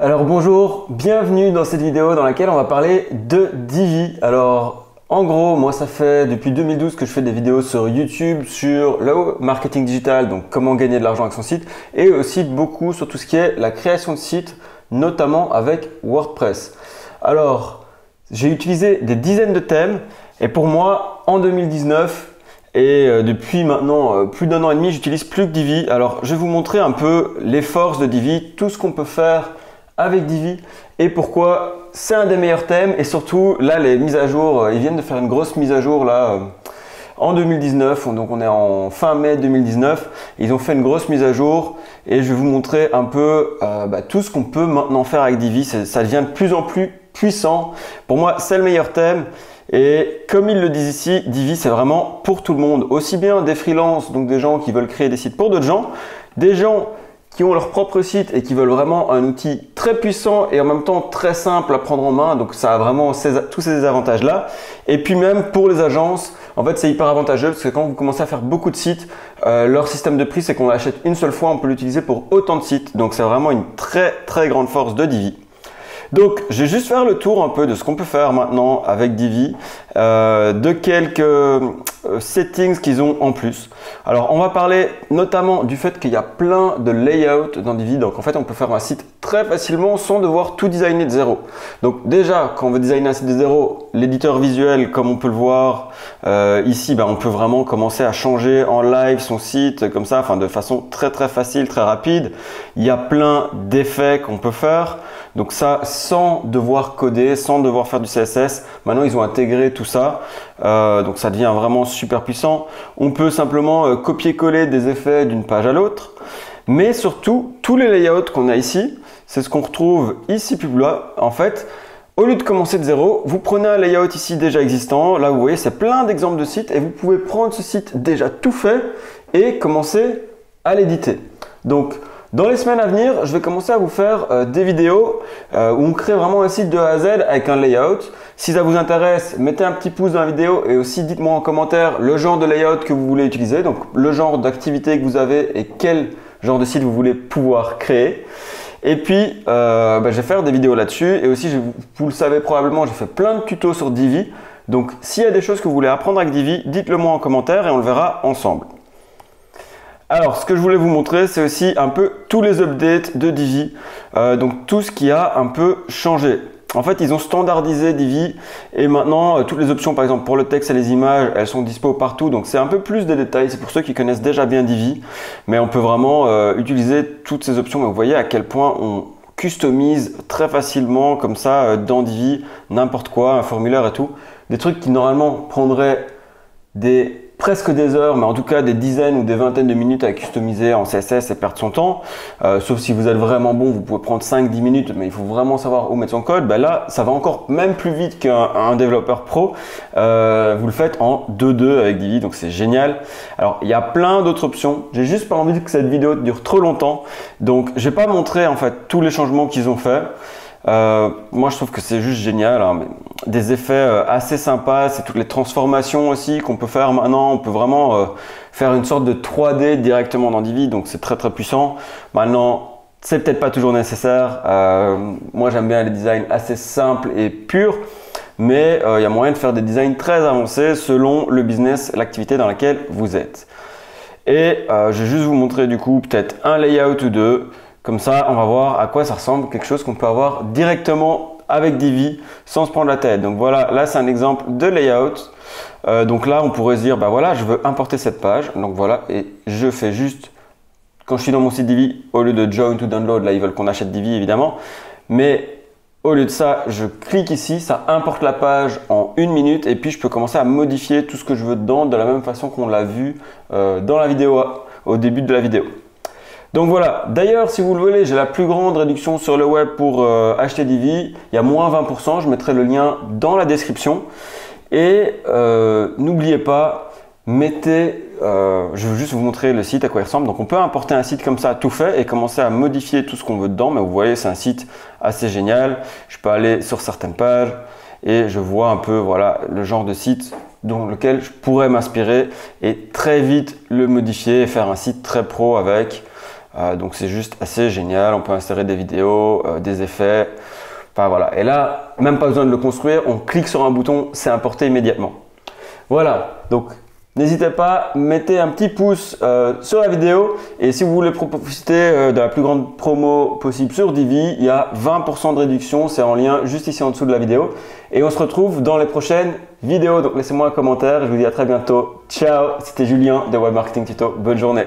Alors bonjour, bienvenue dans cette vidéo dans laquelle on va parler de Divi. Alors en gros, moi ça fait depuis 2012 que je fais des vidéos sur YouTube sur le marketing digital, donc comment gagner de l'argent avec son site, et aussi beaucoup sur tout ce qui est la création de sites, notamment avec WordPress. Alors j'ai utilisé des dizaines de thèmes et pour moi en 2019 et depuis maintenant plus d'un an et demi, j'utilise plus que Divi. Alors je vais vous montrer un peu les forces de Divi, tout ce qu'on peut faire avec Divi et pourquoi c'est un des meilleurs thèmes. Et surtout là les mises à jour, ils viennent de faire une grosse mise à jour là en 2019, donc on est en fin mai 2019, ils ont fait une grosse mise à jour et je vais vous montrer un peu tout ce qu'on peut maintenant faire avec Divi. Ça devient de plus en plus puissant. Pour moi c'est le meilleur thème. Et comme ils le disent ici, Divi c'est vraiment pour tout le monde, aussi bien des freelances, donc des gens qui veulent créer des sites pour d'autres gens, des gens qui ont leur propre site et qui veulent vraiment un outil très puissant et en même temps très simple à prendre en main. Donc ça a vraiment tous ces avantages là. Et puis même pour les agences, en fait c'est hyper avantageux parce que quand vous commencez à faire beaucoup de sites, leur système de prix c'est qu'on l'achète une seule fois, on peut l'utiliser pour autant de sites. Donc c'est vraiment une très grande force de Divi. Donc, je vais juste faire le tour un peu de ce qu'on peut faire maintenant avec Divi, de quelques settings qu'ils ont en plus. Alors, on va parler notamment du fait qu'il y a plein de layouts dans Divi. Donc, en fait, on peut faire un site très facilement sans devoir tout designer de zéro. Donc, déjà, quand on veut designer un site de zéro, l'éditeur visuel, comme on peut le voir ici, on peut vraiment commencer à changer en live son site comme ça, de façon très facile, très rapide. Il y a plein d'effets qu'on peut faire. Donc ça, sans devoir coder, sans devoir faire du CSS, maintenant ils ont intégré tout ça, donc ça devient vraiment super puissant. On peut simplement copier-coller des effets d'une page à l'autre, mais surtout, tous les layouts qu'on a ici, c'est ce qu'on retrouve ici plus bas. En fait, au lieu de commencer de zéro, vous prenez un layout ici déjà existant, là vous voyez c'est plein d'exemples de sites et vous pouvez prendre ce site déjà tout fait et commencer à l'éditer. Donc, dans les semaines à venir, je vais commencer à vous faire des vidéos où on crée vraiment un site de A à Z avec un layout. Si ça vous intéresse, mettez un petit pouce dans la vidéo et aussi dites-moi en commentaire le genre de layout que vous voulez utiliser, donc le genre d'activité que vous avez et quel genre de site vous voulez pouvoir créer. Et puis, je vais faire des vidéos là-dessus et aussi, vous le savez probablement, j'ai fait plein de tutos sur Divi. Donc, s'il y a des choses que vous voulez apprendre avec Divi, dites-le moi en commentaire et on le verra ensemble. Alors, ce que je voulais vous montrer, c'est aussi un peu tous les updates de Divi, donc tout ce qui a un peu changé. En fait, ils ont standardisé Divi et maintenant, toutes les options, par exemple pour le texte et les images, elles sont dispo partout. Donc, c'est un peu plus de détails. C'est pour ceux qui connaissent déjà bien Divi, mais on peut vraiment utiliser toutes ces options. Et vous voyez à quel point on customise très facilement comme ça dans Divi n'importe quoi, un formulaire et tout. Des trucs qui normalement prendraient presque des heures, mais en tout cas des dizaines ou des vingtaines de minutes à customiser en CSS et perdre son temps. Sauf si vous êtes vraiment bon, vous pouvez prendre 5-10 minutes, mais il faut vraiment savoir où mettre son code. Là, ça va encore même plus vite qu'un développeur pro. Vous le faites en 2.2 avec Divi, donc c'est génial. Alors, il y a plein d'autres options. J'ai juste pas envie que cette vidéo dure trop longtemps. Donc, je vais pas montrer en fait tous les changements qu'ils ont fait. Moi je trouve que c'est juste génial, hein. Des effets assez sympas, c'est toutes les transformations aussi qu'on peut faire maintenant. On peut vraiment faire une sorte de 3D directement dans Divi, donc c'est très puissant. Maintenant c'est peut-être pas toujours nécessaire, moi j'aime bien les designs assez simples et purs, mais il y a moyen de faire des designs très avancés selon le business, l'activité dans laquelle vous êtes. Et je vais juste vous montrer du coup peut-être un layout ou deux. Comme ça, on va voir à quoi ça ressemble, quelque chose qu'on peut avoir directement avec Divi sans se prendre la tête. Donc voilà, là c'est un exemple de layout. Donc là, on pourrait se dire, voilà, je veux importer cette page. Donc voilà, et je fais juste, quand je suis dans mon site Divi, au lieu de join to download, là ils veulent qu'on achète Divi évidemment. Mais au lieu de ça, je clique ici, ça importe la page en 1 minute et puis je peux commencer à modifier tout ce que je veux dedans de la même façon qu'on l'a vu dans la vidéo, au début de la vidéo. Donc voilà, d'ailleurs si vous le voulez, j'ai la plus grande réduction sur le web pour acheter Divi, il y a moins 20%, je mettrai le lien dans la description. Et n'oubliez pas, je veux juste vous montrer le site à quoi il ressemble. Donc on peut importer un site comme ça tout fait et commencer à modifier tout ce qu'on veut dedans. Mais vous voyez, c'est un site assez génial, je peux aller sur certaines pages et je vois un peu voilà, le genre de site dans lequel je pourrais m'inspirer et très vite le modifier et faire un site très pro avec. Donc c'est juste assez génial, on peut insérer des vidéos, des effets, enfin voilà. Et là, même pas besoin de le construire, on clique sur un bouton, c'est importé immédiatement. Voilà, donc n'hésitez pas, mettez un petit pouce sur la vidéo et si vous voulez profiter de la plus grande promo possible sur Divi, il y a 20% de réduction, c'est en lien juste ici en dessous de la vidéo. Et on se retrouve dans les prochaines vidéos, donc laissez-moi un commentaire, je vous dis à très bientôt. Ciao, c'était Julien de Web Marketing Tuto, bonne journée.